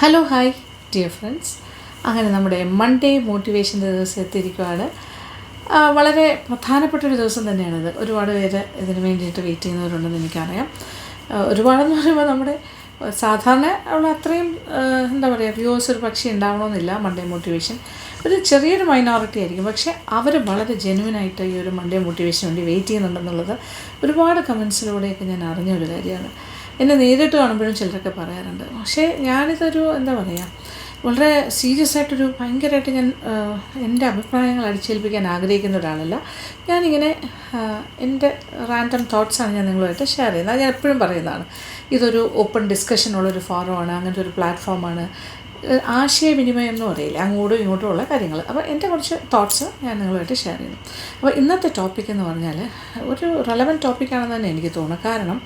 Hello hi dear friends, അങ്ങനെ നമ്മുടെ Monday മോട്ടിവേഷൻ്റെ ദിവസം എത്തിയിരിക്കുകയാണ്. വളരെ പ്രധാനപ്പെട്ടൊരു ദിവസം തന്നെയാണിത്. ഒരുപാട് പേര് ഇതിന് വേണ്ടിയിട്ട് വെയിറ്റ് ചെയ്യുന്നവരുണ്ടെന്ന് എനിക്കറിയാം. ഒരുപാടെന്ന് പറയുമ്പോൾ നമ്മുടെ സാധാരണ ഉള്ള അത്രയും എന്താ പറയുക വ്യൂവേഴ്സ് ഒരു പക്ഷേ ഉണ്ടാവണമെന്നില്ല. മൺഡേ മോട്ടിവേഷൻ ഒരു ചെറിയൊരു മൈനോറിറ്റി ആയിരിക്കും, പക്ഷേ അവർ വളരെ ജെനുവിനായിട്ട് ഈ ഒരു മൺഡേ മോട്ടിവേഷന് വേണ്ടി വെയിറ്റ് ചെയ്യുന്നുണ്ടെന്നുള്ളത് ഒരുപാട് കമൻസിലൂടെയൊക്കെ ഞാൻ അറിഞ്ഞൊരു കാര്യമാണ്. എന്നെ നേരിട്ട് കാണുമ്പോഴും ചിലരൊക്കെ പറയാറുണ്ട്. പക്ഷേ ഞാനിതൊരു എന്താ പറയുക വളരെ സീരിയസ് ആയിട്ടൊരു ഭയങ്കരമായിട്ട് ഞാൻ എൻ്റെ അഭിപ്രായങ്ങൾ അടിച്ചേൽപ്പിക്കാൻ ആഗ്രഹിക്കുന്ന ഒരാളല്ല. ഞാനിങ്ങനെ എൻ്റെ റാൻഡം തോട്ട്സാണ് ഞാൻ നിങ്ങളുമായിട്ട് ഷെയർ ചെയ്യുന്നത്. അത് ഞാൻ എപ്പോഴും പറയുന്നതാണ്. ഇതൊരു ഓപ്പൺ ഡിസ്കഷനുള്ളൊരു ഫോറമാണ്, അങ്ങനത്തെ ഒരു പ്ലാറ്റ്ഫോമാണ്. ആശയവിനിമയം എന്ന് പറയില്ല, അങ്ങോട്ടും ഇങ്ങോട്ടും ഉള്ള കാര്യങ്ങൾ. അപ്പോൾ എൻ്റെ കുറച്ച് തോട്ട്സ് ഞാൻ നിങ്ങളുമായിട്ട് ഷെയർ ചെയ്യുന്നു. അപ്പോൾ ഇന്നത്തെ ടോപ്പിക് എന്ന് പറഞ്ഞാൽ ഒരു റെലവൻറ്റ് ടോപ്പിക്കാണെന്ന് തന്നെ എനിക്ക് തോന്നുന്നു. കാരണം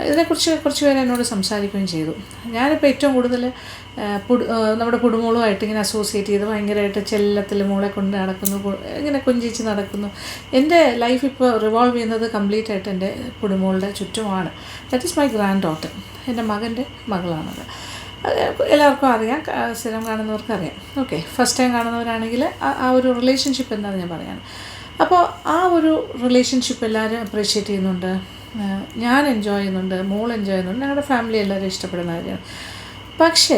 ഇതിനെക്കുറിച്ച് കുറച്ച് പേര് എന്നോട് സംസാരിക്കുകയും ചെയ്തു. ഞാനിപ്പോൾ ഏറ്റവും കൂടുതൽ നമ്മുടെ പുടുമോളുമായിട്ട് ഇങ്ങനെ അസോസിയേറ്റ് ചെയ്ത് ഭയങ്കരമായിട്ട് ചെല്ലത്തിൽ മോളെ കൊണ്ട് നടക്കുന്നു, ഇങ്ങനെ കൊഞ്ചിച്ച് നടക്കുന്നു. എൻ്റെ ലൈഫ് ഇപ്പോൾ റിവോൾവ് ചെയ്യുന്നത് കംപ്ലീറ്റ് ആയിട്ട് എൻ്റെ പുടുമോളുടെ ചുറ്റുമാണ്. That is my granddaughter, എൻ്റെ മകൻ്റെ മകളാണത്. എല്ലാവർക്കും അറിയാം, സ്ഥിരം കാണുന്നവർക്ക് അറിയാം. ഓക്കെ, ഫസ്റ്റ് ടൈം കാണുന്നവരാണെങ്കിൽ ആ ഒരു റിലേഷൻഷിപ്പ് എന്താണ് ഞാൻ പറയാൻ. അപ്പോൾ ആ ഒരു റിലേഷൻഷിപ്പ് എല്ലാവരും അപ്രീഷിയേറ്റ് ചെയ്യുന്നുണ്ട്, ഞാൻ എൻജോയ് ചെയ്യുന്നുണ്ട്, മോൾ എൻജോയ് ചെയ്യുന്നുണ്ട്, ഞങ്ങളുടെ ഫാമിലി എല്ലാവരും ഇഷ്ടപ്പെടുന്ന കാര്യമാണ്. പക്ഷേ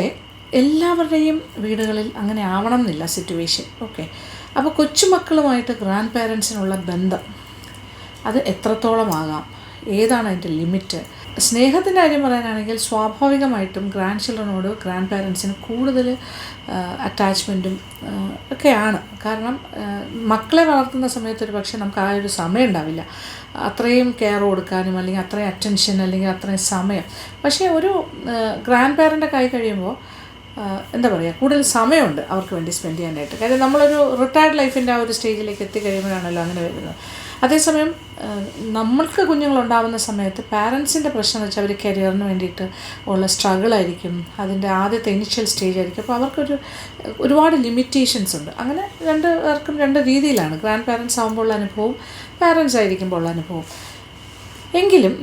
എല്ലാവരുടെയും വീടുകളിൽ അങ്ങനെ ആവണം എന്നില്ല സിറ്റുവേഷൻ. ഓക്കെ, അപ്പോൾ കൊച്ചുമക്കളുമായിട്ട് ഗ്രാൻഡ് പേരൻസിനുള്ള ബന്ധം അത് എത്രത്തോളം ആകാം, ഏതാണ് അതിൻ്റെ ലിമിറ്റ്? സ്നേഹത്തിൻ്റെ കാര്യം പറയാനാണെങ്കിൽ സ്വാഭാവികമായിട്ടും ഗ്രാൻഡ് ചിൽഡ്രനോട് ഗ്രാൻഡ് പേരൻസിന് കൂടുതൽ അറ്റാച്ച്മെൻറ്റും ഒക്കെയാണ്. കാരണം മക്കളെ വളർത്തുന്ന സമയത്ത് ഒരു പക്ഷേ നമുക്ക് ആ ഒരു സമയം ഉണ്ടാവില്ല അത്രയും കെയർ കൊടുക്കാനും, അല്ലെങ്കിൽ അത്രയും അറ്റൻഷൻ, അല്ലെങ്കിൽ അത്രയും സമയം. പക്ഷേ ഒരു ഗ്രാൻഡ് പേരൻ്റെ കൈ കഴിയുമ്പോൾ എന്താ പറയുക, കൂടുതൽ സമയമുണ്ട് അവർക്ക് വേണ്ടി സ്പെൻഡ് ചെയ്യാനായിട്ട്. കാര്യം നമ്മളൊരു റിട്ടയർഡ് ലൈഫിൻ്റെ ആ ഒരു സ്റ്റേജിലേക്ക് എത്തിക്കഴിയുമ്പോഴാണല്ലോ അങ്ങനെ വരുന്നത്. അതേസമയം നമ്മൾക്ക് കുഞ്ഞുങ്ങളുണ്ടാകുന്ന സമയത്ത് പാരൻസിൻ്റെ പ്രശ്നം എന്ന് വെച്ചാൽ അവർ കരിയറിന് വേണ്ടിയിട്ട് ഉള്ള സ്ട്രഗിളായിരിക്കും, അതിൻ്റെ ആദ്യത്തെ ഇനിഷ്യൽ സ്റ്റേജ് ആയിരിക്കും. അപ്പോൾ അവർക്കൊരു ഒരുപാട് ലിമിറ്റേഷൻസ് ഉണ്ട്. അങ്ങനെ രണ്ട് പേർക്കും രണ്ട് രീതിയിലാണ്. ഗ്രാൻഡ് പാരൻസ് ആകുമ്പോൾ ഉള്ള അനുഭവവും പാരൻസ് ആയിരിക്കുമ്പോൾ ഉള്ള അനുഭവം. എങ്കിലും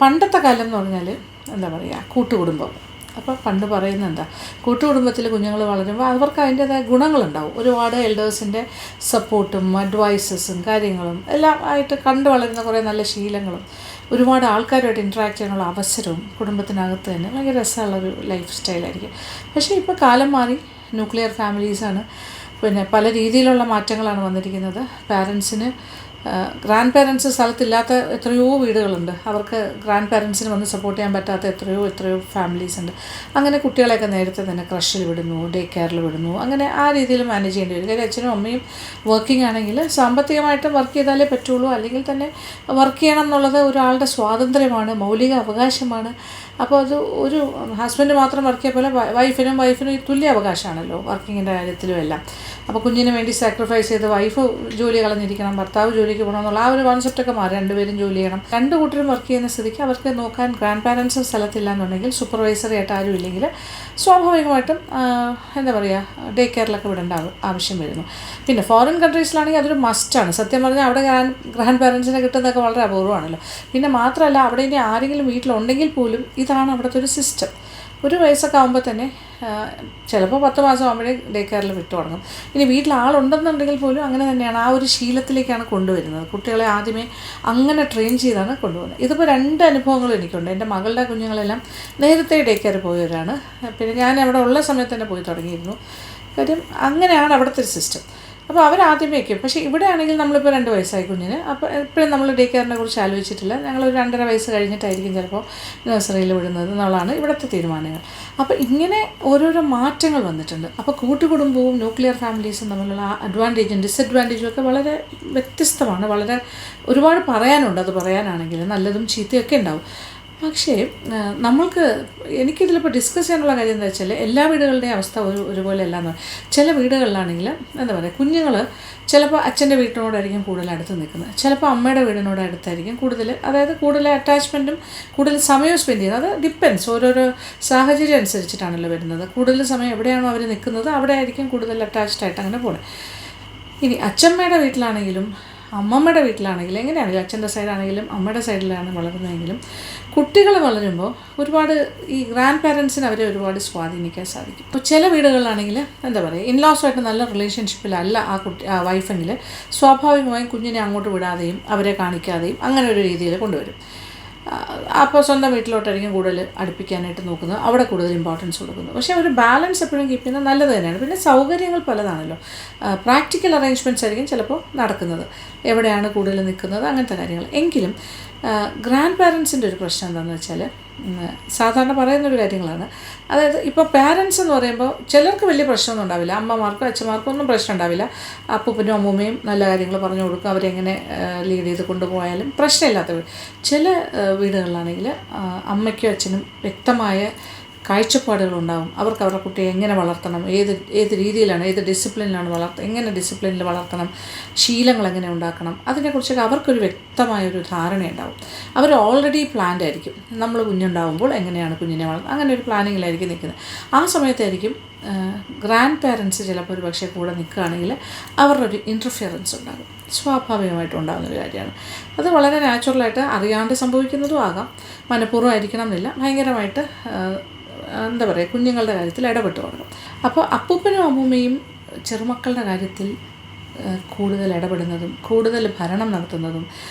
പണ്ടത്തെ കാലം എന്ന് പറഞ്ഞാൽ എന്താ പറയുക, കൂട്ടുകുടുംബം. അപ്പോൾ പണ്ട് പറയുന്നത് എന്താ, കൂട്ടുകുടുംബത്തിൽ കുഞ്ഞുങ്ങൾ വളരുമ്പോൾ അവർക്ക് അതിൻ്റേതായ ഗുണങ്ങളുണ്ടാവും. ഒരുപാട് എൽഡേഴ്സിൻ്റെ സപ്പോർട്ടും അഡ്വൈസസും കാര്യങ്ങളും എല്ലാം ആയിട്ട് കണ്ടു വളരുന്ന കുറേ നല്ല ശീലങ്ങളും ഒരുപാട് ആൾക്കാരുമായിട്ട് ഇൻട്രാക്ട് ചെയ്യാനുള്ള അവസരവും കുടുംബത്തിനകത്ത് തന്നെ ഭയങ്കര രസമുള്ളൊരു ലൈഫ് സ്റ്റൈലായിരിക്കും. പക്ഷേ ഇപ്പോൾ കാലം മാറി, ന്യൂക്ലിയർ ഫാമിലീസാണ്, പിന്നെ പല രീതിയിലുള്ള മാറ്റങ്ങളാണ് വന്നിരിക്കുന്നത്. പാരൻസിന് ഗ്രാൻഡ് പേരൻസ് സ്ഥലത്തില്ലാത്ത എത്രയോ വീടുകളുണ്ട്, അവർക്ക് ഗ്രാൻഡ് പേരൻസിന് വന്ന് സപ്പോർട്ട് ചെയ്യാൻ പറ്റാത്ത എത്രയോ ഫാമിലീസ് ഉണ്ട്. അങ്ങനെ കുട്ടികളെയൊക്കെ നേരത്തെ തന്നെ ക്രഷിൽ വിടുന്നു, ഡേ കെയറിൽ വിടുന്നു. അങ്ങനെ ആ രീതിയിൽ മാനേജ് ചെയ്യേണ്ടി വരും. കാര്യം അച്ഛനും അമ്മയും വർക്കിംഗ് ആണെങ്കിൽ സാമ്പത്തികമായിട്ട് വർക്ക് ചെയ്താലേ പറ്റുള്ളൂ, അല്ലെങ്കിൽ തന്നെ വർക്ക് ചെയ്യണം എന്നുള്ളത് ഒരാളുടെ സ്വാതന്ത്ര്യമാണ്, മൗലിക അവകാശമാണ്. അപ്പോൾ അത് ഒരു ഹസ്ബൻഡ് മാത്രം വർക്ക് ചെയ്യ പോലെ വൈഫിനും തുല്യ അവകാശമാണല്ലോ വർക്കിങ്ങിൻ്റെ കാര്യത്തിലും എല്ലാം. അപ്പോൾ കുഞ്ഞിന് വേണ്ടി സാക്രിഫൈസ് ചെയ്ത് വൈഫ് ജോലി കളഞ്ഞിരിക്കണം, ഭർത്താവ് ജോലിക്ക് പോകണം എന്നുള്ള ആ ഒരു കോൺസെപ്റ്റൊക്കെ മാറി. രണ്ടുപേരും ജോലി ചെയ്യണം, രണ്ട് കൂട്ടരും വർക്ക് ചെയ്യുന്ന സ്ഥിതിക്ക് അവർക്ക് നോക്കാൻ ഗ്രാൻഡ് പാരൻസും സ്ഥലത്തില്ല എന്നുണ്ടെങ്കിൽ, സൂപ്പർവൈസറി ആയിട്ട് ആരും ഇല്ലെങ്കിൽ സ്വാഭാവികമായിട്ടും എന്താ പറയുക, ഡേ കെയറിലൊക്കെ വിടേണ്ട ആവശ്യം വരുന്നു. പിന്നെ ഫോറിൻ കൺട്രീസിലാണെങ്കിൽ അതൊരു മസ്റ്റാണ്. സത്യം പറഞ്ഞാൽ അവിടെ ഗ്രാൻഡ് പാരൻസിനെ കിട്ടുന്നതൊക്കെ വളരെ അപൂർവമാണല്ലോ. പിന്നെ മാത്രമല്ല, അവിടെ ഇനി ആരെങ്കിലും വീട്ടിലുണ്ടെങ്കിൽ പോലും ഇതാണ് അവിടുത്തെ ഒരു സിസ്റ്റം. ഒരു വയസ്സൊക്കെ ആകുമ്പോൾ തന്നെ ചിലപ്പോൾ 10 മാസം ആകുമ്പോഴേ ഡേ കെയറിൽ വിട്ടു തുടങ്ങും. ഇനി വീട്ടിൽ ആളുണ്ടെന്നുണ്ടെങ്കിൽ പോലും അങ്ങനെ തന്നെയാണ്, ആ ഒരു ശീലത്തിലേക്കാണ് കൊണ്ടുവരുന്നത്. കുട്ടികളെ ആദ്യമേ അങ്ങനെ ട്രെയിൻ ചെയ്താണ് കൊണ്ടുപോകുന്നത്. ഇതിപ്പോൾ 2 അനുഭവങ്ങളും എനിക്കുണ്ട്. എൻ്റെ മകളുടെ കുഞ്ഞുങ്ങളെല്ലാം നേരത്തെ ഡേ കെയർ പോയവരാണ്. പിന്നെ ഞാൻ അവിടെ ഉള്ള സമയത്ത് തന്നെ പോയി തുടങ്ങിയിരുന്നു. കാര്യം അങ്ങനെയാണ് അവിടുത്തെ ഒരു സിസ്റ്റം. അപ്പോൾ അവരാദ്യമേ വയ്ക്കും. പക്ഷേ ഇവിടെ ആണെങ്കിൽ നമ്മളിപ്പോൾ 2 വയസ്സായി കുഞ്ഞിന്. അപ്പോൾ എപ്പോഴും നമ്മൾ ഡേ കെയറിനെ കുറിച്ച് ആലോചിച്ചിട്ടില്ല. ഞങ്ങളൊരു 2.5 വയസ്സ് കഴിഞ്ഞിട്ടായിരിക്കും ചിലപ്പോൾ നഴ്സറിയിൽ വിടുന്നത് എന്നുള്ളതാണ് ഇവിടുത്തെ തീരുമാനങ്ങൾ. അപ്പോൾ ഇങ്ങനെ ഓരോരോ മാറ്റങ്ങൾ വന്നിട്ടുണ്ട്. അപ്പോൾ കൂട്ടുകുടുംബവും ന്യൂക്ലിയർ ഫാമിലീസും തമ്മിലുള്ള ആ അഡ്വാൻറ്റേജും ഡിസഡ്വാൻറ്റേജും ഒക്കെ വളരെ വ്യത്യസ്തമാണ്. വളരെ ഒരുപാട് പറയാനുണ്ട്. അത് പറയാനാണെങ്കിൽ നല്ലതും ചീത്തയൊക്കെ ഉണ്ടാവും. പക്ഷേ എനിക്കിതിലിപ്പോൾ ഡിസ്കസ് ചെയ്യാനുള്ള കാര്യം എന്താ വെച്ചാൽ, എല്ലാ വീടുകളുടെയും അവസ്ഥ ഒരുപോലെ അല്ല എന്ന്. ചില വീടുകളിലാണെങ്കിൽ എന്താ പറയുക, കുഞ്ഞുങ്ങൾ ചിലപ്പോൾ അച്ഛൻ്റെ വീട്ടിനോടായിരിക്കും കൂടുതൽ അടുത്ത് നിൽക്കുന്നത്, ചിലപ്പോൾ അമ്മയുടെ വീടിനോട് അടുത്തായിരിക്കും കൂടുതൽ അറ്റാച്ച്മെൻറ്റും കൂടുതൽ സമയവും സ്പെൻഡ് ചെയ്യുന്നത്. അത് ഡിപ്പെൻസ്, ഓരോരോ സാഹചര്യം അനുസരിച്ചിട്ടാണല്ലോ വരുന്നത്. കൂടുതൽ സമയം എവിടെയാണോ അവർ നിൽക്കുന്നത് അവിടെ ആയിരിക്കും കൂടുതൽ അറ്റാച്ച്ഡ് ആയിട്ട് അങ്ങനെ പോകുന്നത്. ഇനി അച്ഛമ്മയുടെ വീട്ടിലാണെങ്കിലും അമ്മമ്മയുടെ വീട്ടിലാണെങ്കിലും എങ്ങനെയാണെങ്കിലും, അച്ഛൻ്റെ സൈഡാണെങ്കിലും അമ്മയുടെ സൈഡിലാണ് വളർന്നതെങ്കിലും കുട്ടികൾ വളരുമ്പോൾ ഒരുപാട് ഈ ഗ്രാൻഡ് പാരൻസിന് അവരെ ഒരുപാട് സ്വാധീനിക്കാൻ സാധിക്കും. ഇപ്പോൾ ചില വീടുകളിലാണെങ്കിൽ എന്താ പറയുക, ഇൻലോസുമായിട്ട് നല്ല റിലേഷൻഷിപ്പിലല്ല ആ വൈഫെങ്കിൽ സ്വാഭാവികമായും കുഞ്ഞിനെ അങ്ങോട്ട് വിടാതെയും അവരെ കാണിക്കാതെയും അങ്ങനെ ഒരു രീതിയിൽ കൊണ്ടുവരും. അപ്പോൾ സ്വന്തം വീട്ടിലോട്ടായിരിക്കും കൂടുതൽ അടുപ്പിക്കാനായിട്ട് നോക്കുന്നത്, അവിടെ കൂടുതൽ ഇമ്പോർട്ടൻസ് കൊടുക്കുന്നത്. പക്ഷേ ഒരു ബാലൻസ് എപ്പോഴും കീപ്പ് ചെയ്യുന്നത് നല്ലത് തന്നെയാണ്. പിന്നെ സൗകര്യങ്ങൾ പലതാണല്ലോ, പ്രാക്ടിക്കൽ അറേഞ്ച്മെൻറ്റ്സ് ആയിരിക്കും ചിലപ്പോൾ നടക്കുന്നത്, എവിടെയാണ് കൂടുതൽ നിൽക്കുന്നത്, അങ്ങനത്തെ കാര്യങ്ങൾ. എങ്കിലും ഗ്രാൻഡ് പാരൻസിൻ്റെ ഒരു പ്രശ്നം എന്താണെന്ന് വെച്ചാൽ, സാധാരണ പറയുന്നൊരു കാര്യങ്ങളാണ്. അതായത് ഇപ്പോൾ പാരൻസ് എന്ന് പറയുമ്പോൾ ചിലർക്ക് വലിയ പ്രശ്നമൊന്നും ഉണ്ടാവില്ല, അമ്മമാർക്കോ അച്ഛന്മാർക്കോ ഒന്നും പ്രശ്നം ഉണ്ടാവില്ല. അപ്പൂപ്പനും അമ്മൂമ്മയും നല്ല കാര്യങ്ങൾ പറഞ്ഞു കൊടുക്കും, അവരെങ്ങനെ ലീഡ് ചെയ്ത് കൊണ്ടുപോയാലും പ്രശ്നമില്ലാത്ത വീട്. ചില വീടുകളിലാണെങ്കിൽ അമ്മയ്ക്കും അച്ഛനും വ്യക്തമായ കാഴ്ചപ്പാടുകളുണ്ടാകും. അവർക്ക് അവരുടെ കുട്ടിയെ എങ്ങനെ വളർത്തണം, ഏത് രീതിയിലാണ്, ഏത് ഡിസിപ്ലിനിലാണ് എങ്ങനെ ഡിസിപ്ലിനിൽ വളർത്തണം, ശീലങ്ങൾ എങ്ങനെ ഉണ്ടാക്കണം, അതിനെക്കുറിച്ചൊക്കെ അവർക്കൊരു വ്യക്തമായൊരു ധാരണയുണ്ടാവും. അവർ ഓൾറെഡി പ്ലാൻഡ് ആയിരിക്കും, നമ്മൾ കുഞ്ഞുണ്ടാകുമ്പോൾ എങ്ങനെയാണ് കുഞ്ഞിനെ വളർത്തുന്നത്, അങ്ങനെ ഒരു പ്ലാനിങ്ങിലായിരിക്കും നിൽക്കുന്നത്. ആ സമയത്തായിരിക്കും ഗ്രാൻഡ് പാരൻസ് ചിലപ്പോൾ ഒരു പക്ഷേ കൂടെ നിൽക്കുകയാണെങ്കിൽ അവരുടെ ഒരു ഇൻ്റർഫിയറൻസ് ഉണ്ടാകും, സ്വാഭാവികമായിട്ടും ഉണ്ടാകുന്നൊരു കാര്യമാണ്. അത് വളരെ നാച്ചുറലായിട്ട് അറിയാണ്ട് സംഭവിക്കുന്നതും ആകാം, മനഃപൂർവ്വം ആയിരിക്കണം എന്നില്ല. ഭയങ്കരമായിട്ട് എന്താ പറയുക, കുഞ്ഞുങ്ങളുടെ കാര്യത്തിൽ ഇടപെട്ട് തുടങ്ങും. അപ്പോൾ അപ്പൂപ്പനും അമ്മൂമ്മയും ചെറുമക്കളുടെ കാര്യത്തിൽ കൂടുതൽ ഇടപെടുന്നതും കൂടുതൽ ഭരണം നടത്തുന്നതും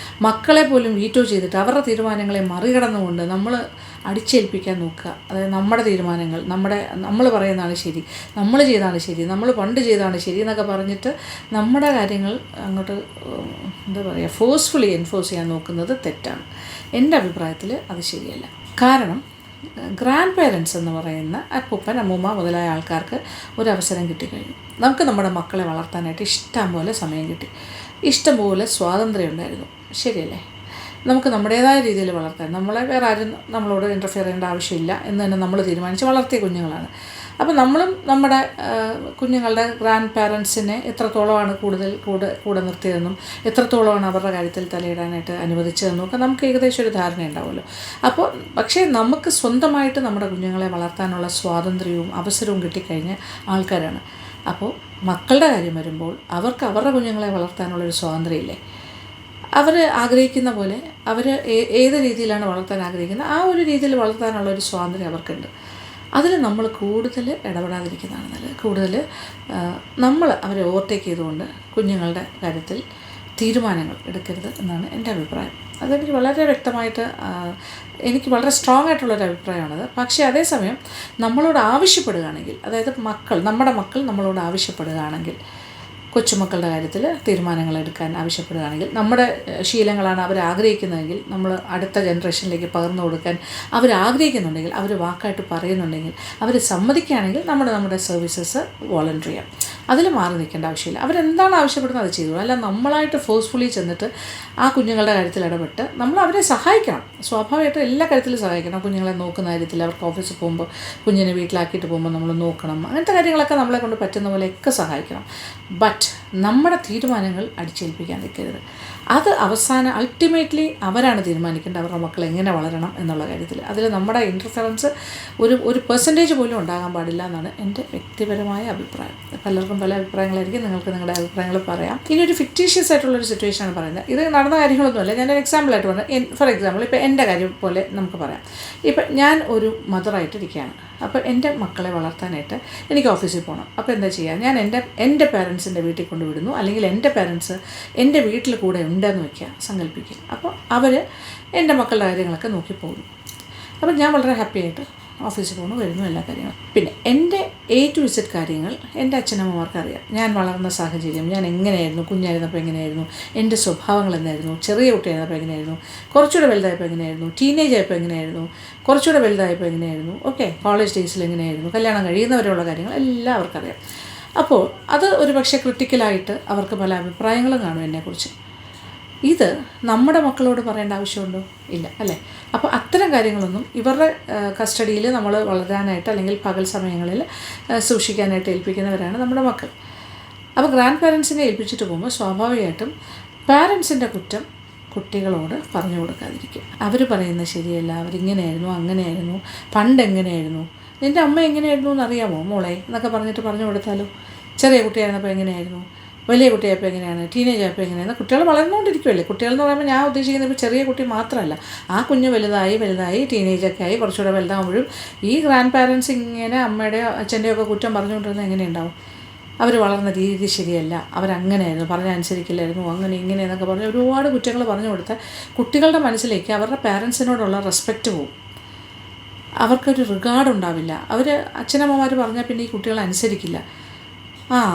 മക്കളെ പോലും വീറ്റോ ചെയ്തിട്ട് അവരുടെ തീരുമാനങ്ങളെ മറികടന്നുകൊണ്ട് നമ്മൾ അടിച്ചേൽപ്പിക്കാൻ നോക്കുക. അതായത് നമ്മുടെ തീരുമാനങ്ങൾ, നമ്മൾ പറയുന്നതാണ് ശരി, നമ്മൾ ചെയ്താണ് ശരി, നമ്മൾ പണ്ട് ചെയ്താണ് ശരി എന്നൊക്കെ പറഞ്ഞിട്ട് നമ്മുടെ കാര്യങ്ങൾ അങ്ങോട്ട് എന്താ പറയുക, ഫോഴ്സ്ഫുള്ളി എൻഫോഴ്സ് ചെയ്യാൻ നോക്കുന്നത് തെറ്റാണ്. എൻ്റെ അഭിപ്രായത്തിൽ അത് ശരിയല്ല. കാരണം ഗ്രാൻഡ് പേരൻസ് എന്ന് പറയുന്ന അപ്പൂപ്പൻ അമ്മൂമ്മ മുതലായ ആൾക്കാർക്ക് ഒരവസരം കിട്ടിക്കഴിഞ്ഞു. നമുക്ക് നമ്മുടെ മക്കളെ വളർത്താനായിട്ട് ഇഷ്ടം പോലെ സമയം കിട്ടി, ഇഷ്ടംപോലെ സ്വാതന്ത്ര്യം ഉണ്ടായിരുന്നു, ശരിയല്ലേ? നമുക്ക് നമ്മുടേതായ രീതിയിൽ വളർത്താൻ, നമ്മളെ വേറെ ആരും നമ്മളോട് ഇൻ്റർഫിയർ ചെയ്യേണ്ട ആവശ്യമില്ല എന്ന് തന്നെ നമ്മൾ തീരുമാനിച്ച് വളർത്തിയ കുഞ്ഞുങ്ങളാണ്. അപ്പോൾ നമ്മളും നമ്മുടെ കുഞ്ഞുങ്ങളുടെ ഗ്രാൻഡ് പാരൻസിനെ എത്രത്തോളമാണ് കൂടെ നിർത്തിയതെന്നും എത്രത്തോളമാണ് അവരുടെ കാര്യത്തിൽ തലയിടാനായിട്ട് അനുവദിച്ചതെന്നും ഒക്കെ നമുക്ക് ഏകദേശം ഒരു ധാരണ ഉണ്ടാവുമല്ലോ. അപ്പോൾ പക്ഷേ നമുക്ക് സ്വന്തമായിട്ട് നമ്മുടെ കുഞ്ഞുങ്ങളെ വളർത്താനുള്ള സ്വാതന്ത്ര്യവും അവസരവും കിട്ടിക്കഴിഞ്ഞ ആൾക്കാരാണ്. അപ്പോൾ മക്കളുടെ കാര്യം വരുമ്പോൾ അവർക്ക് അവരുടെ കുഞ്ഞുങ്ങളെ വളർത്താനുള്ളൊരു സ്വാതന്ത്ര്യമില്ലേ? അവർ ആഗ്രഹിക്കുന്ന പോലെ അവർ ഏത് രീതിയിലാണ് വളർത്താൻ ആഗ്രഹിക്കുന്നത് ആ ഒരു രീതിയിൽ വളർത്താനുള്ള ഒരു സ്വാതന്ത്ര്യം അവർക്കുണ്ട്. അതിൽ നമ്മൾ കൂടുതൽ ഇടപെടാതിരിക്കുന്നതാണ് നല്ലത്. കൂടുതൽ നമ്മൾ അവരെ ഓവർടേക്ക് ചെയ്തുകൊണ്ട് കുഞ്ഞുങ്ങളുടെ കാര്യത്തിൽ തീരുമാനങ്ങൾ എടുക്കരുത് എന്നാണ് എൻ്റെ അഭിപ്രായം. അതെനിക്ക് വളരെ വ്യക്തമായിട്ട്, എനിക്ക് വളരെ സ്ട്രോങ് ആയിട്ടുള്ളൊരു അഭിപ്രായമാണത്. പക്ഷേ അതേസമയം നമ്മളോട് ആവശ്യപ്പെടുകയാണെങ്കിൽ, അതായത് നമ്മുടെ മക്കൾ നമ്മളോട് ആവശ്യപ്പെടുകയാണെങ്കിൽ, കൊച്ചുമക്കളുടെ കാര്യത്തിൽ തീരുമാനങ്ങൾ എടുക്കാൻ ആവശ്യപ്പെടുകയാണെങ്കിൽ, നമ്മുടെ ശീലങ്ങളാണ് അവർ ആഗ്രഹിക്കുന്നതെങ്കിൽ നമ്മൾ അടുത്ത ജനറേഷനിലേക്ക് പകർന്നു കൊടുക്കാൻ അവർ ആഗ്രഹിക്കുന്നുണ്ടെങ്കിൽ, അവർ വാക്കായിട്ട് പറയുന്നുണ്ടെങ്കിൽ, അവർ സമ്മതിക്കുകയാണെങ്കിൽ നമ്മുടെ സർവീസസ് വോളണ്ടറി ചെയ്യാം. അതിൽ മാറി നിൽക്കേണ്ട ആവശ്യമില്ല. അവരെന്താണ് ആവശ്യപ്പെടുന്നത് അത് ചെയ്തു. അല്ല നമ്മളായിട്ട് ഫോഴ്സ്ഫുള്ളി ചെന്നിട്ട് ആ കുഞ്ഞുങ്ങളുടെ കാര്യത്തിൽ ഇടപെട്ട് നമ്മൾ അവരെ സഹായിക്കണം. സ്വാഭാവികമായിട്ടും എല്ലാ കാര്യത്തിലും സഹായിക്കണം. കുഞ്ഞുങ്ങളെ നോക്കുന്ന കാര്യത്തിൽ, അവർക്ക് ഓഫീസിൽ പോകുമ്പോൾ കുഞ്ഞിനെ വീട്ടിലാക്കിയിട്ട് പോകുമ്പോൾ നമ്മൾ നോക്കണം, അങ്ങനത്തെ കാര്യങ്ങളൊക്കെ നമ്മളെ കൊണ്ട് പറ്റുന്ന പോലെയൊക്കെ സഹായിക്കണം. ബട്ട് നമ്മുടെ തീരുമാനങ്ങൾ അടിച്ചേൽപ്പിക്കാൻ നിൽക്കരുത്. അത് അൾട്ടിമേറ്റ്ലി അവരാണ് തീരുമാനിക്കേണ്ടത് അവരുടെ മക്കൾ എങ്ങനെ വളരണം എന്നുള്ള കാര്യത്തിൽ. അതിൽ നമ്മുടെ ഇൻ്റർഫറൻസ് ഒരു പെർസെൻറ്റേജ് പോലും ഉണ്ടാകാൻ പാടില്ല എന്നാണ് എൻ്റെ വ്യക്തിപരമായ അഭിപ്രായം. പലർക്കും പല അഭിപ്രായങ്ങളായിരിക്കും, നിങ്ങൾക്ക് നിങ്ങളുടെ അഭിപ്രായങ്ങൾ പറയാം. ഇനി ഒരു ഫിക്റ്റീഷ്യസ് ആയിട്ടുള്ളൊരു സിറ്റുവേഷനാണ് പറയുന്നത്. ഇത് നടന്ന കാര്യങ്ങളൊന്നുമല്ല, ഞാനൊരു എക്സാമ്പിളായിട്ട് പറഞ്ഞു. ഫോർ എക്സാമ്പിൾ ഇപ്പോൾ എൻ്റെ കാര്യം പോലെ നമുക്ക് പറയാം. ഇപ്പം ഞാൻ ഒരു മദറായിട്ടിരിക്കുകയാണ്. അപ്പോൾ എൻ്റെ മക്കളെ വളർത്താനായിട്ട് എനിക്ക് ഓഫീസിൽ പോകണം. അപ്പോൾ എന്താ ചെയ്യുക? ഞാൻ എൻ്റെ പാരൻസിൻ്റെ വീട്ടിൽ കൊണ്ടുവിടുന്നു, അല്ലെങ്കിൽ എൻ്റെ പാരൻസ് എൻ്റെ വീട്ടിൽ കൂടെ ഉണ്ടെന്ന് വയ്ക്കുക, സങ്കല്പിക്കുക. അപ്പോൾ അവർ എൻ്റെ മക്കളുടെ കാര്യങ്ങളൊക്കെ നോക്കി പോകുന്നു. അപ്പോൾ ഞാൻ വളരെ ഹാപ്പി ആയിട്ട് ഓഫീസിൽ പോകുന്നു, വരുന്നു, എല്ലാ കാര്യങ്ങളും. പിന്നെ എൻ്റെ A to Z കാര്യങ്ങൾ എൻ്റെ അച്ഛനമ്മമാർക്ക് അറിയാം. ഞാൻ വളർന്ന സാഹചര്യം, ഞാൻ എങ്ങനെയായിരുന്നു, കുഞ്ഞായിരുന്നപ്പോൾ എങ്ങനെയായിരുന്നു, എൻ്റെ സ്വഭാവങ്ങൾ എന്തായിരുന്നു, ചെറിയ കുട്ടിയായിരുന്നപ്പോൾ എങ്ങനെയായിരുന്നു, കുറച്ചുകൂടെ വലുതായപ്പോൾ എങ്ങനെയായിരുന്നു, ടീനേജ് ആയപ്പോൾ എങ്ങനെയായിരുന്നു, കുറച്ചുകൂടെ വലുതായപ്പോൾ എങ്ങനെയായിരുന്നു, കോളേജ് ഡേയ്സിൽ എങ്ങനെയായിരുന്നു, കല്യാണം കഴിയുന്നവരുള്ള കാര്യങ്ങൾ എല്ലാം അവർക്കറിയാം. അപ്പോൾ അത് ഒരു പക്ഷേ ക്രിട്ടിക്കലായിട്ട് അവർക്ക് പല അഭിപ്രായങ്ങളും കാണും എന്നെക്കുറിച്ച്. ഇത് നമ്മുടെ മക്കളോട് പറയേണ്ട ആവശ്യമുണ്ടോ? ഇല്ല, അല്ലേ? അപ്പോൾ അത്തരം കാര്യങ്ങളൊന്നും ഇവരുടെ കസ്റ്റഡിയിൽ നമ്മൾ വളരാനായിട്ട് അല്ലെങ്കിൽ പകൽ സമയങ്ങളിൽ സൂക്ഷിക്കാനായിട്ട് ഏൽപ്പിക്കുന്നവരാണ് നമ്മുടെ മക്കൾ. അപ്പോൾ ഗ്രാൻഡ് പാരൻസിനെ ഏൽപ്പിച്ചിട്ട് പോകുമ്പോൾ സ്വാഭാവികമായിട്ടും പാരൻസിൻ്റെ കുറ്റം കുട്ടികളോട് പറഞ്ഞു കൊടുക്കാതിരിക്കുക. അവർ പറയുന്നത് ശരിയല്ല, അവരിങ്ങനെയായിരുന്നു, അങ്ങനെയായിരുന്നു, പണ്ട് എങ്ങനെയായിരുന്നു, നിൻ്റെ അമ്മ എങ്ങനെയായിരുന്നു എന്നറിയാമോ മോളെ എന്നൊക്കെ പറഞ്ഞിട്ട് പറഞ്ഞു കൊടുത്താലോ. ചെറിയ കുട്ടിയായിരുന്നപ്പോൾ എങ്ങനെയായിരുന്നു, വലിയ കുട്ടിയായപ്പോൾ എങ്ങനെയാണ്, ടീനേജ് ആയപ്പോൾ എങ്ങനെയാണ്. കുട്ടികൾ വളർന്നുകൊണ്ടിരിക്കുമല്ലേ. കുട്ടികളെന്ന് പറയുമ്പോൾ ഞാൻ ഉദ്ദേശിക്കുന്നത് ഇപ്പോൾ ചെറിയ കുട്ടി മാത്രമല്ല, ആ കുഞ്ഞ് വലുതായി ടീനേജൊക്കെ ആയി കുറച്ചുകൂടെ വലുതാകുമ്പോഴും ഈ ഗ്രാൻഡ് പാരൻസ് ഇങ്ങനെ അമ്മയുടെയോ അച്ഛൻ്റെയോ ഒക്കെ കുറ്റം പറഞ്ഞുകൊണ്ടിരുന്നത് എങ്ങനെയുണ്ടാവും. അവർ വളർന്ന രീതി ശരിയല്ല, അവരങ്ങനെയായിരുന്നു, പറഞ്ഞ അനുസരിക്കില്ലായിരുന്നു, അങ്ങനെ ഇങ്ങനെ എന്നൊക്കെ പറഞ്ഞ് ഒരുപാട് കുറ്റങ്ങൾ പറഞ്ഞു കൊടുത്താൽ കുട്ടികളുടെ മനസ്സിലേക്ക് അവരുടെ പാരൻസിനോടുള്ള റെസ്പെക്റ്റ് പോകും. അവർക്കൊരു റിഗാർഡ് ഉണ്ടാവില്ല. അവർ അച്ഛനമ്മമാർ പറഞ്ഞാൽ പിന്നെ ഈ കുട്ടികൾ അനുസരിക്കില്ല.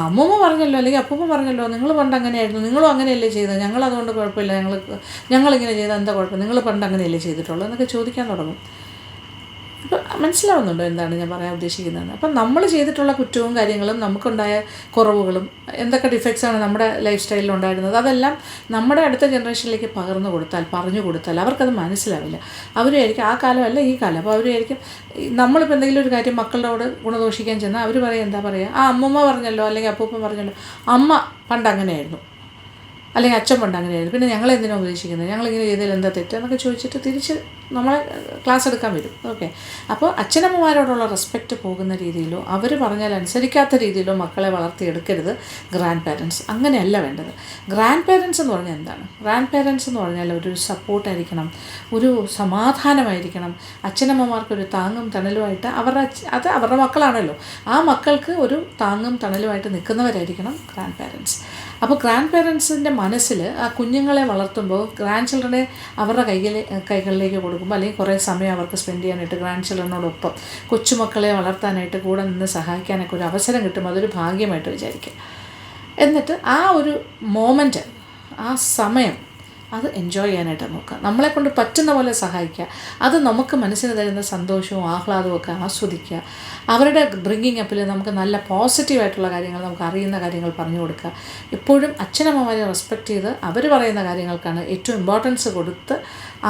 അമ്മൂമ്മ പറഞ്ഞല്ലോ അല്ലെങ്കിൽ അപ്പൂമ്മ പറഞ്ഞല്ലോ, നിങ്ങൾ പണ്ട് അങ്ങനെയായിരുന്നു, നിങ്ങളും അങ്ങനെയല്ലേ ചെയ്തത്, ഞങ്ങളതുകൊണ്ട് കുഴപ്പമില്ല, ഞങ്ങളിങ്ങനെ ചെയ്താൽ എന്താ കുഴപ്പം, നിങ്ങൾ പണ്ട് അങ്ങനെയല്ലേ ചെയ്തിട്ടുള്ളൂ എന്നൊക്കെ ചോദിക്കാൻ തുടങ്ങും. ഇപ്പം മനസ്സിലാവുന്നുണ്ടോ എന്താണ് ഞാൻ പറയാൻ ഉദ്ദേശിക്കുന്നത്? അപ്പം നമ്മൾ ചെയ്തിട്ടുള്ള കുറ്റവും കാര്യങ്ങളും, നമുക്കുണ്ടായ കുറവുകളും, എന്തൊക്കെ ഡിഫക്ട്സാണ് നമ്മുടെ ലൈഫ് സ്റ്റൈലിൽ ഉണ്ടായിരുന്നത്, അതെല്ലാം നമ്മുടെ അടുത്ത ജനറേഷനിലേക്ക് പറഞ്ഞു കൊടുത്താൽ അവർക്കത് മനസ്സിലാവില്ല. അവരായിരിക്കും ആ കാലമല്ല ഈ കാലം. അപ്പോൾ അവരായിരിക്കും നമ്മളിപ്പോൾ എന്തെങ്കിലും ഒരു കാര്യം മക്കളോട് ഗുണദോഷിക്കാൻ ചെന്നാൽ അവർ പറയും, എന്താ പറയുക, അമ്മൂമ്മ പറഞ്ഞല്ലോ അല്ലെങ്കിൽ അപ്പൂപ്പൻ പറഞ്ഞല്ലോ, അമ്മ പണ്ട് അങ്ങനെയായിരുന്നു അല്ലെങ്കിൽ അച്ഛൻ പണ്ട് അങ്ങനെയായിരുന്നു, പിന്നെ ഞങ്ങളെന്തിനാണ് ഉപദേശിക്കുന്നത്, ഞങ്ങളിങ്ങനെ ചെയ്തതിൽ എന്താ തെറ്റ് എന്നൊക്കെ ചോദിച്ചിട്ട് തിരിച്ച് നമ്മളെ ക്ലാസ് എടുക്കാൻ വരും. ഓക്കെ, അപ്പോൾ അച്ഛനമ്മമാരോടുള്ള റെസ്പെക്റ്റ് പോകുന്ന രീതിയിലോ അവർ പറഞ്ഞാൽ അനുസരിക്കാത്ത രീതിയിലോ മക്കളെ വളർത്തിയെടുക്കരുത് ഗ്രാൻഡ് പാരൻസ്. അങ്ങനെയല്ല വേണ്ടത്. ഗ്രാൻഡ് പാരൻസ് എന്ന് പറഞ്ഞാൽ എന്താണ്? ഗ്രാൻഡ് പാരൻസ് എന്ന് പറഞ്ഞാൽ ഒരു സപ്പോർട്ടായിരിക്കണം, ഒരു സമാധാനമായിരിക്കണം, അച്ഛനമ്മമാർക്കൊരു താങ്ങും തണലുമായിട്ട് അവരുടെ മക്കളാണല്ലോ, ആ മക്കൾക്ക് ഒരു താങ്ങും തണലുമായിട്ട് നിൽക്കുന്നവരായിരിക്കണം ഗ്രാൻഡ് പാരൻസ്. അപ്പോൾ ഗ്രാൻഡ് പാരൻസിൻ്റെ മനസ്സിൽ ആ കുഞ്ഞുങ്ങളെ വളർത്തുമ്പോൾ ഗ്രാൻഡ് ചിൽഡ്രനെ അവരുടെ കൈകളിലേക്ക് കൊടുക്കുമ്പോൾ, അല്ലെങ്കിൽ കുറേ സമയം അവർക്ക് സ്പെൻഡ് ചെയ്യാനായിട്ട് ഗ്രാൻഡ് ചിൽഡ്രനോടൊപ്പം കൊച്ചുമക്കളെ വളർത്താനായിട്ട് കൂടെ നിന്ന് സഹായിക്കാനൊക്കെ ഒരു അവസരം കിട്ടും. അതൊരു ഭാഗ്യമായിട്ട് വിചാരിക്കുക. എന്നിട്ട് ആ ഒരു മോമെൻറ്റ്, ആ സമയം അത് എൻജോയ് ചെയ്യാനായിട്ട് നോക്കുക. നമ്മളെക്കൊണ്ട് പറ്റുന്ന പോലെ സഹായിക്കുക. അത് നമുക്ക് മനസ്സിന് തരുന്ന സന്തോഷവും ആഹ്ലാദവും ഒക്കെ ആസ്വദിക്കുക. അവരുടെ ബ്രിങ്ങിങ് അപ്പിൽ നമുക്ക് നല്ല പോസിറ്റീവായിട്ടുള്ള കാര്യങ്ങൾ, നമുക്ക് അറിയുന്ന കാര്യങ്ങൾ പറഞ്ഞു കൊടുക്കുക. എപ്പോഴും അച്ഛനമ്മമാരെ റെസ്പെക്റ്റ് ചെയ്ത് അവർ പറയുന്ന കാര്യങ്ങൾക്കാണ് ഏറ്റവും ഇമ്പോർട്ടൻസ് കൊടുത്ത്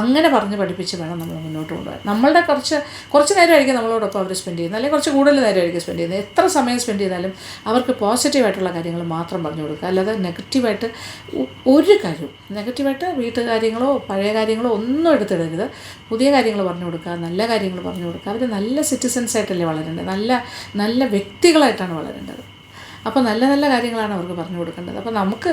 അങ്ങനെ പറഞ്ഞ് പഠിപ്പിച്ച് വേണം നമ്മൾ മുന്നോട്ട് കൊണ്ടുപോകാൻ. നമ്മളുടെ കുറച്ച് നേരമായിരിക്കും നമ്മളോടൊപ്പം അവർ സ്പെൻഡ് ചെയ്യുന്നത്, അല്ലെങ്കിൽ കുറച്ച് കൂടുതൽ നേരമായിരിക്കും സ്പെൻഡ് ചെയ്യുന്നത്. എത്ര സമയം സ്പെൻഡ് ചെയ്താലും അവർക്ക് പോസിറ്റീവായിട്ടുള്ള കാര്യങ്ങൾ മാത്രം പറഞ്ഞു കൊടുക്കുക. അല്ലാതെ നെഗറ്റീവായിട്ട് ഒരു കാര്യവും, നെഗറ്റീവായിട്ട് വീട്ടുകാര്യങ്ങളോ പഴയ കാര്യങ്ങളോ ഒന്നും എടുത്തിടരുത്. പുതിയ കാര്യങ്ങൾ പറഞ്ഞു കൊടുക്കുക, നല്ല കാര്യങ്ങൾ പറഞ്ഞു കൊടുക്കുക. അവർ നല്ല സിറ്റിസൻസ് ആയിട്ടല്ലേ വളരേണ്ടത്, നല്ല വ്യക്തികളായിട്ടാണ് വളരേണ്ടത്. അപ്പോൾ നല്ല നല്ല കാര്യങ്ങളാണ് അവർക്ക് പറഞ്ഞു കൊടുക്കേണ്ടത്. അപ്പോൾ നമുക്ക്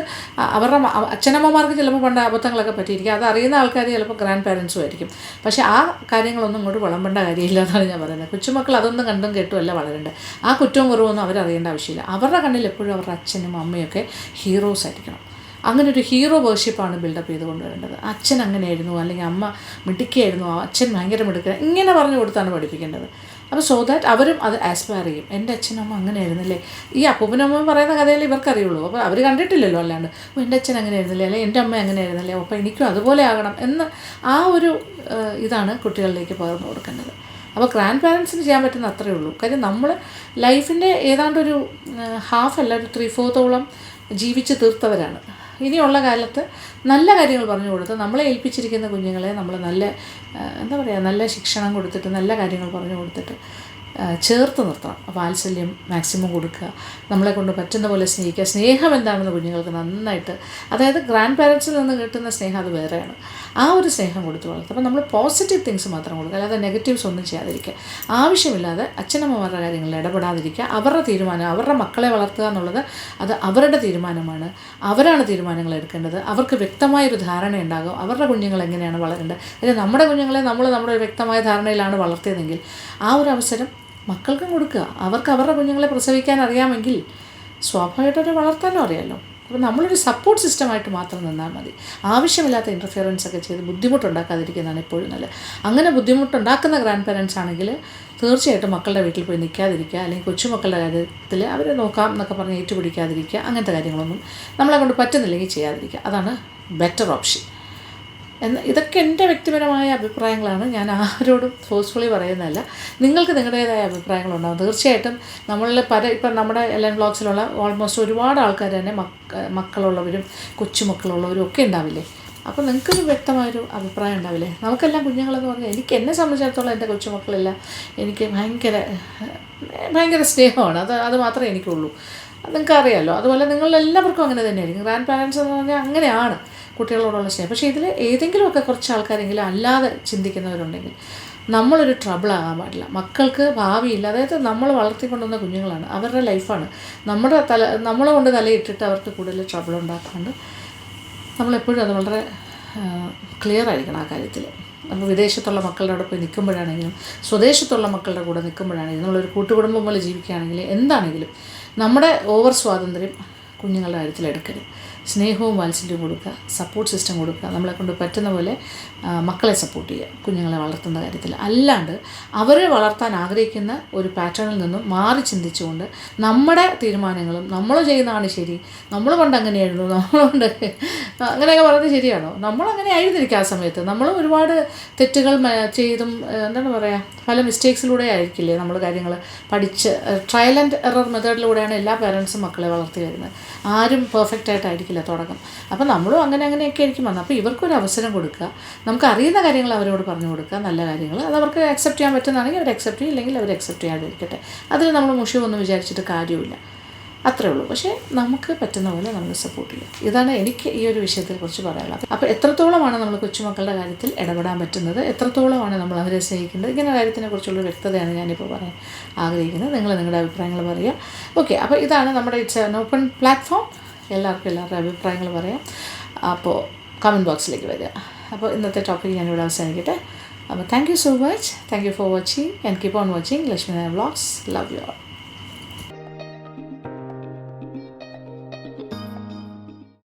അവരുടെ അച്ഛനമ്മമാർക്ക് ചിലപ്പോൾ പണ്ട് അബദ്ധങ്ങളൊക്കെ പറ്റിയിരിക്കും, അത് അറിയുന്ന ആൾക്കാർ ചിലപ്പോൾ ഗ്രാൻഡ് പാരൻസും ആയിരിക്കും. പക്ഷേ ആ കാര്യങ്ങളൊന്നും ഇങ്ങോട്ട് വിളമ്പേണ്ട കാര്യമില്ല എന്നാണ് ഞാൻ പറയുന്നത്. കൊച്ചുമക്കൾ അതൊന്നും കണ്ടും കേട്ടുമല്ല വളരേണ്ടത്. ആ കുറ്റവും കുറവൊന്നും അവരറിയേണ്ട ആവശ്യമില്ല. അവരുടെ കണ്ണിൽ എപ്പോഴും അവരുടെ അച്ഛനും അമ്മയൊക്കെ ഹീറോസ് ആയിരിക്കണം. അങ്ങനെ ഒരു ഹീറോ വേർഷിപ്പാണ് ബിൽഡപ്പ് ചെയ്ത് കൊണ്ടുവരേണ്ടത്. അച്ഛൻ അങ്ങനെയായിരുന്നു, അല്ലെങ്കിൽ അമ്മ മിടുക്കിയായിരുന്നു, അച്ഛൻ ഭയങ്കര മിടുക്കുക, ഇങ്ങനെ പറഞ്ഞു കൊടുത്താണ് പഠിപ്പിക്കേണ്ടത്. അപ്പോൾ സോ ദാറ്റ് അവരും അത് ആസ്പയർ ചെയ്യും. എൻ്റെ അച്ഛനമ്മ അങ്ങനെയായിരുന്നില്ലേ, ഈ അപ്പൂപ്പനമ്മ പറയുന്ന കഥയിൽ ഇവർക്കറിയുള്ളൂ. അപ്പോൾ അവർ കണ്ടിട്ടില്ലല്ലോ. അല്ലാണ്ട് എൻ്റെ അച്ഛൻ അങ്ങനെയായിരുന്നില്ലേ, അല്ലെങ്കിൽ എൻ്റെ അമ്മ അങ്ങനെയായിരുന്നില്ലേ, അപ്പോൾ എനിക്കും അതുപോലെ ആകണം എന്ന് ആ ഒരു ഇതാണ് കുട്ടികളിലേക്ക് പകർന്നു കൊടുക്കേണ്ടത്. അപ്പോൾ ഗ്രാൻഡ് പാരൻസിന് ചെയ്യാൻ പറ്റുന്ന അത്രയേ ഉള്ളൂ. കാര്യം നമ്മൾ ലൈഫിൻ്റെ ഏതാണ്ടൊരു ഹാഫല്ല, ഒരു 3/4 ജീവിച്ച് തീർത്തവരാണ്. ഇനിയുള്ള കാലത്ത് നല്ല കാര്യങ്ങൾ പറഞ്ഞു കൊടുത്ത് നമ്മളെ ഏൽപ്പിച്ചിരിക്കുന്ന കുഞ്ഞുങ്ങളെ നമ്മൾ നല്ല ശിക്ഷണം കൊടുത്തിട്ട്, നല്ല കാര്യങ്ങൾ പറഞ്ഞു കൊടുത്തിട്ട് ചേർത്ത് നിർത്തണം. വാത്സല്യം മാക്സിമം കൊടുക്കുക, നമ്മളെ കൊണ്ട് പറ്റുന്ന പോലെ സ്നേഹിക്കുക. സ്നേഹം എന്താണെന്ന് കുഞ്ഞുങ്ങൾക്ക് നന്നായിട്ട്, അതായത് ഗ്രാൻഡ് പാരൻസിൽ നിന്ന് കിട്ടുന്ന സ്നേഹം അത് വേറെയാണ്. ആ ഒരു സ്നേഹം കൊടുത്ത് വളർത്തുക. അപ്പോൾ നമ്മൾ പോസിറ്റീവ് തിങ്സ് മാത്രം കൊടുക്കുക, അല്ലാതെ നെഗറ്റീവ്സ് ഒന്നും ചെയ്യാതിരിക്കുക. ആവശ്യമില്ലാതെ അച്ഛനമ്മമാരുടെ കാര്യങ്ങളിൽ ഇടപെടാതിരിക്കുക. അവരുടെ തീരുമാനം, അവരുടെ മക്കളെ വളർത്തുക എന്നുള്ളത് അത് അവരുടെ തീരുമാനമാണ്. അവരാണ് തീരുമാനങ്ങൾ എടുക്കേണ്ടത്. അവർക്ക് വ്യക്തമായൊരു ധാരണ ഉണ്ടാകും അവരുടെ കുഞ്ഞുങ്ങൾ എങ്ങനെയാണ് വളരേണ്ടത്. അല്ലെങ്കിൽ നമ്മുടെ കുഞ്ഞുങ്ങളെ നമ്മുടെ ഒരു വ്യക്തമായ ധാരണയിലാണ് വളർത്തിയതെങ്കിൽ ആ ഒരു അവസരം മക്കൾക്കും കൊടുക്കുക. അവർക്ക് അവരുടെ കുഞ്ഞുങ്ങളെ പ്രസവിക്കാൻ അറിയാമെങ്കിൽ സ്വാഭാവികമായിട്ട് വളർത്താനും അറിയാമല്ലോ. അപ്പോൾ നമ്മളൊരു സപ്പോർട്ട് സിസ്റ്റമായിട്ട് മാത്രം നിന്നാൽ മതി. ആവശ്യമില്ലാത്ത ഇൻ്റർഫിയറൻസ് ഒക്കെ ചെയ്ത് ബുദ്ധിമുട്ടുണ്ടാക്കാതിരിക്കുന്നതാണ് എപ്പോഴും നല്ലത്. അങ്ങനെ ബുദ്ധിമുട്ടുണ്ടാക്കുന്ന ഗ്രാൻഡ് പാരൻസ് ആണെങ്കിൽ തീർച്ചയായിട്ടും മക്കളുടെ വീട്ടിൽ പോയി നിൽക്കാതിരിക്കുക, അല്ലെങ്കിൽ കൊച്ചുമക്കളുടെ കാര്യത്തിൽ അവരെ നോക്കാം എന്നൊക്കെ പറഞ്ഞ് ഏറ്റുപിടിക്കാതിരിക്കുക. അങ്ങനത്തെ കാര്യങ്ങളൊന്നും നമ്മളെ കൊണ്ട് പറ്റുന്നില്ലെങ്കിൽ ചെയ്യാതിരിക്കുക. അതാണ് ബെറ്റർ ഓപ്ഷൻ. ഇതൊക്കെ എൻ്റെ വ്യക്തിപരമായ അഭിപ്രായങ്ങളാണ്. ഞാൻ ആരോടും ഫോഴ്സ്ഫുള്ളി പറയുന്നതല്ല. നിങ്ങൾക്ക് നിങ്ങളുടേതായ അഭിപ്രായങ്ങളുണ്ടാകും തീർച്ചയായിട്ടും. ഇപ്പം നമ്മുടെ LN വ്ളോഗ്സിലുള്ള ഓൾമോസ്റ്റ് ഒരുപാട് ആൾക്കാർ തന്നെ മക്കളുള്ളവരും കൊച്ചുമക്കളുള്ളവരും ഒക്കെ ഉണ്ടാവില്ലേ. അപ്പോൾ നിങ്ങൾക്കൊരു വ്യക്തമായൊരു അഭിപ്രായം ഉണ്ടാവില്ലേ. നമുക്കെല്ലാം കുഞ്ഞുങ്ങളെന്ന് പറഞ്ഞാൽ എന്നെ സംബന്ധിച്ചിടത്തോളം എൻ്റെ കൊച്ചുമക്കളെല്ലാം എനിക്ക് ഭയങ്കര സ്നേഹമാണ്. അത് മാത്രമേ എനിക്കുള്ളൂ. നിങ്ങൾക്കറിയാമല്ലോ. അതുപോലെ നിങ്ങളെല്ലാവർക്കും അങ്ങനെ തന്നെയായിരിക്കും. ഗ്രാൻഡ് പാരൻസ് എന്ന് പറഞ്ഞാൽ അങ്ങനെയാണ് കുട്ടികളോടുള്ള സ്നേഹം. പക്ഷേ ഇതിൽ ഏതെങ്കിലുമൊക്കെ കുറച്ച് ആൾക്കാരെങ്കിലും അല്ലാതെ ചിന്തിക്കുന്നവരുണ്ടെങ്കിൽ നമ്മളൊരു ട്രബിൾ ആകാൻ പാടില്ല. മക്കൾക്ക് ഭാവിയില്ല. അതായത് നമ്മൾ വളർത്തിക്കൊണ്ടുവന്ന കുഞ്ഞുങ്ങളാണ്, അവരുടെ ലൈഫാണ്. നമ്മളെ കൊണ്ട് തലയിട്ടിട്ട് അവർക്ക് കൂടുതൽ ട്രബിൾ ഉണ്ടാക്കാണ്ട് നമ്മളെപ്പോഴും അത് വളരെ ക്ലിയർ ആയിരിക്കണം ആ കാര്യത്തിൽ. നമ്മൾ വിദേശത്തുള്ള മക്കളുടെ അവിടെ പോയി നിൽക്കുമ്പോഴാണെങ്കിലും സ്വദേശത്തുള്ള മക്കളുടെ കൂടെ നിൽക്കുമ്പോഴാണെങ്കിലും നമ്മളൊരു കൂട്ടുകുടുംബം പോലെ ജീവിക്കുകയാണെങ്കിൽ എന്താണെങ്കിലും നമ്മുടെ ഓവർ സ്വാതന്ത്ര്യം കുഞ്ഞുങ്ങളുടെ കാര്യത്തിൽ എടുക്കരുത്. സ്നേഹവും വാത്സല്യവും കൊടുക്കുക, സപ്പോർട്ട് സിസ്റ്റം കൊടുക്കുക, നമ്മളെ കൊണ്ട് പറ്റുന്ന പോലെ മക്കളെ സപ്പോർട്ട് ചെയ്യുക കുഞ്ഞുങ്ങളെ വളർത്തുന്ന കാര്യത്തിൽ. അല്ലാണ്ട് അവരെ വളർത്താൻ ആഗ്രഹിക്കുന്ന ഒരു പാറ്റേണിൽ നിന്നും മാറി ചിന്തിച്ചുകൊണ്ട് നമ്മുടെ തീരുമാനങ്ങളും നമ്മൾ ചെയ്യുന്നതാണ് ശരി, നമ്മൾ കൊണ്ട് അങ്ങനെയായിരുന്നു, നമ്മളുകൊണ്ട് അങ്ങനെയൊക്കെ പറയുന്നത് ശരിയാണോ? നമ്മളങ്ങനെ ആയിരുന്നിരിക്കും ആ സമയത്ത്. നമ്മളും ഒരുപാട് തെറ്റുകൾ ചെയ്തും എന്താണ് പറയുക, പല മിസ്റ്റേക്സിലൂടെ ആയിരിക്കില്ലേ നമ്മൾ കാര്യങ്ങൾ പഠിച്ച്. ട്രയൽ ആൻഡ് എറർ മെത്തേഡിലൂടെയാണ് എല്ലാ പേരൻസും മക്കളെ വളർത്തി വരുന്നത്. ആരും പെർഫെക്റ്റ് ആയിട്ടായിരിക്കില്ല തുടക്കം. അപ്പോൾ നമ്മളും അങ്ങനെയൊക്കെ ആയിരിക്കും വന്നത്. അപ്പോൾ ഇവർക്കൊരു അവസരം കൊടുക്കുക, നമുക്ക് അറിയുന്ന കാര്യങ്ങൾ അവരോട് പറഞ്ഞു കൊടുക്കുക, നല്ല കാര്യങ്ങൾ. അത് അവർക്ക് അക്സെപ്റ്റ് ചെയ്യാൻ പറ്റുന്നതാണെങ്കിൽ അവർ അക്സെപ്റ്റ് ചെയ്യും, ഇല്ലെങ്കിൽ അവർ അക്സെപ്റ്റ് ചെയ്യാതിരിക്കട്ടെ. അതിൽ നമ്മൾ മുഷിവൊന്നും വിചാരിച്ചിട്ട് കാര്യമില്ല, അത്രേ ഉള്ളൂ. പക്ഷേ നമുക്ക് പറ്റുന്ന പോലെ നമ്മൾ സപ്പോർട്ട് ചെയ്യുക. ഇതാണ് എനിക്ക് ഈ ഒരു വിഷയത്തെക്കുറിച്ച് പറയാനുള്ളത്. അപ്പോൾ എത്രത്തോളമാണ് നമ്മൾ കൊച്ചുമക്കളുടെ കാര്യത്തിൽ ഇടപെടാൻ പറ്റുന്നത്, എത്രത്തോളമാണ് നമ്മൾ അവരെ സ്നേഹിക്കുന്നത്, ഇങ്ങനെ കാര്യത്തിനെ കുറിച്ചുള്ള വ്യക്തതയാണ് ഞാനിപ്പോൾ പറയാൻ ആഗ്രഹിക്കുന്നത്. നിങ്ങൾ നിങ്ങളുടെ അഭിപ്രായങ്ങൾ പറയുക. ഓക്കെ, അപ്പോൾ ഇതാണ് നമ്മുടെ ഇറ്റ്സ് ആൻ ഓപ്പൺ പ്ലാറ്റ്ഫോം. എല്ലാവർക്കും എല്ലാവരുടെ അഭിപ്രായങ്ങൾ പറയാം. അപ്പോൾ കമൻറ്റ് ബോക്സിലേക്ക് വരിക. അപ്പോൾ ഇന്നത്തെ ടോപ്പിക്ക് ഞാനിവിടെ അവസാനിക്കട്ടെ. അപ്പോൾ thank you so much. Thank you for watching and keep on watching Lakshmi Nair vlogs. Love you all.